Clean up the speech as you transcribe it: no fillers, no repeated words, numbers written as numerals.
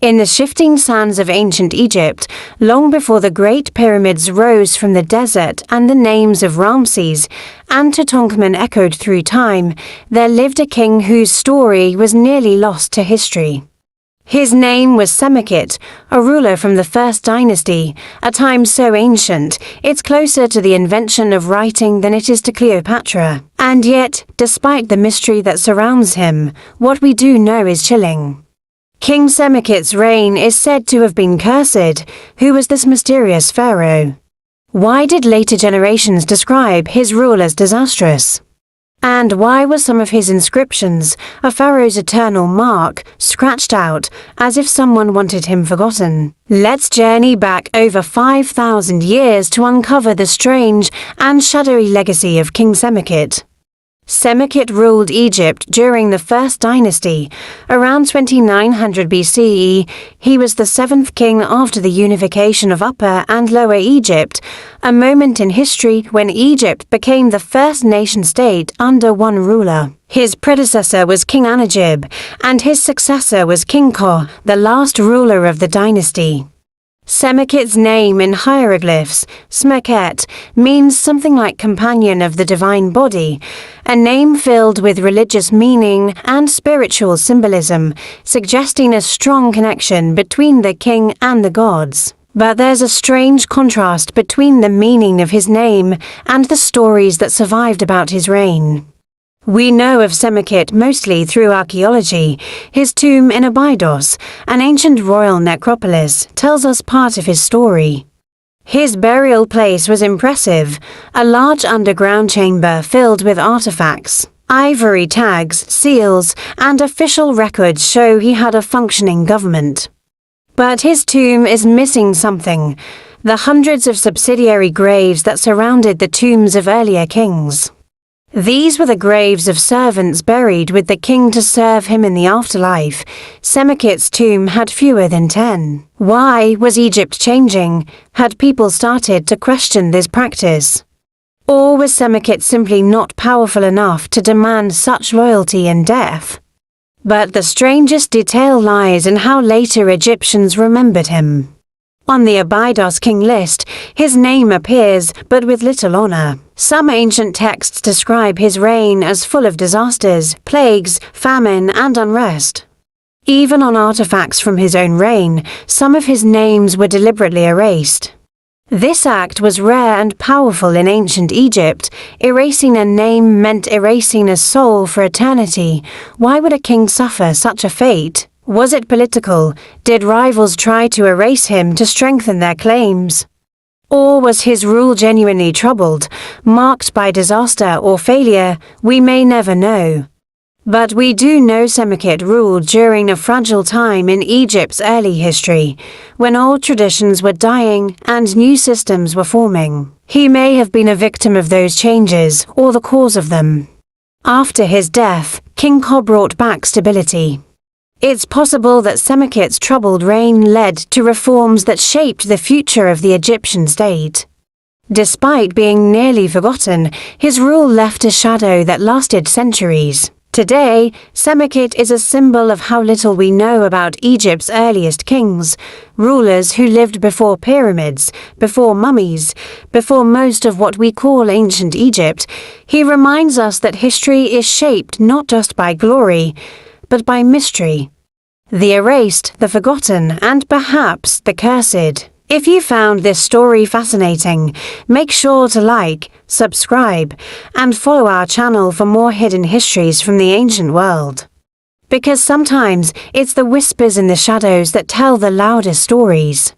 In the shifting sands of ancient Egypt, long before the Great Pyramids rose from the desert and the names of Ramses and Tutankhamun echoed through time, there lived a king whose story was nearly lost to history. His name was Semerkhet, a ruler from the First Dynasty, a time so ancient it's closer to the invention of writing than it is to Cleopatra. And yet, despite the mystery that surrounds him, what we do know is chilling. King Semerkhet's reign is said to have been cursed. Who was this mysterious pharaoh? Why did later generations describe his rule as disastrous? And why were some of his inscriptions, a pharaoh's eternal mark, scratched out as if someone wanted him forgotten? Let's journey back over 5,000 years to uncover the strange and shadowy legacy of King Semerkhet. Semerkhet ruled Egypt during the First Dynasty. Around 2900 BCE, he was the seventh king after the unification of Upper and Lower Egypt, a moment in history when Egypt became the first nation-state under one ruler. His predecessor was King Anajib, and his successor was King Ko, the last ruler of the dynasty. Semerkhet's name in hieroglyphs, Semerkhet, means something like companion of the divine body, a name filled with religious meaning and spiritual symbolism, suggesting a strong connection between the king and the gods. But there's a strange contrast between the meaning of his name and the stories that survived about his reign. We know of Semerkhet mostly through archaeology. His tomb in Abydos, an ancient royal necropolis, tells us part of his story. His burial place was impressive, a large underground chamber filled with artifacts. Ivory tags, seals, and official records show he had a functioning government. But his tomb is missing something: the hundreds of subsidiary graves that surrounded the tombs of earlier kings. These were the graves of servants buried with the king to serve him in the afterlife. Semerkhet's tomb had fewer than 10. Why was Egypt changing? Had people started to question this practice? Or was Semerkhet simply not powerful enough to demand such loyalty and death? But the strangest detail lies in how later Egyptians remembered him. On the Abydos king list, his name appears, but with little honor. Some ancient texts describe his reign as full of disasters, plagues, famine, and unrest. Even on artifacts from his own reign, some of his names were deliberately erased. This act was rare and powerful in ancient Egypt. Erasing a name meant erasing a soul for eternity. Why would a king suffer such a fate? Was it political? Did rivals try to erase him to strengthen their claims? Or was his rule genuinely troubled, marked by disaster or failure? We may never know. But we do know Semerkhet ruled during a fragile time in Egypt's early history, when old traditions were dying and new systems were forming. He may have been a victim of those changes, or the cause of them. After his death, King Ko brought back stability. It's possible that Semerkhet's troubled reign led to reforms that shaped the future of the Egyptian state. Despite being nearly forgotten, his rule left a shadow that lasted centuries. Today, Semerkhet is a symbol of how little we know about Egypt's earliest kings, rulers who lived before pyramids, before mummies, before most of what we call ancient Egypt. He reminds us that history is shaped not just by glory, but by mystery. The erased, the forgotten, and perhaps the cursed. If you found this story fascinating, make sure to like, subscribe, and follow our channel for more hidden histories from the ancient world. Because sometimes it's the whispers in the shadows that tell the loudest stories.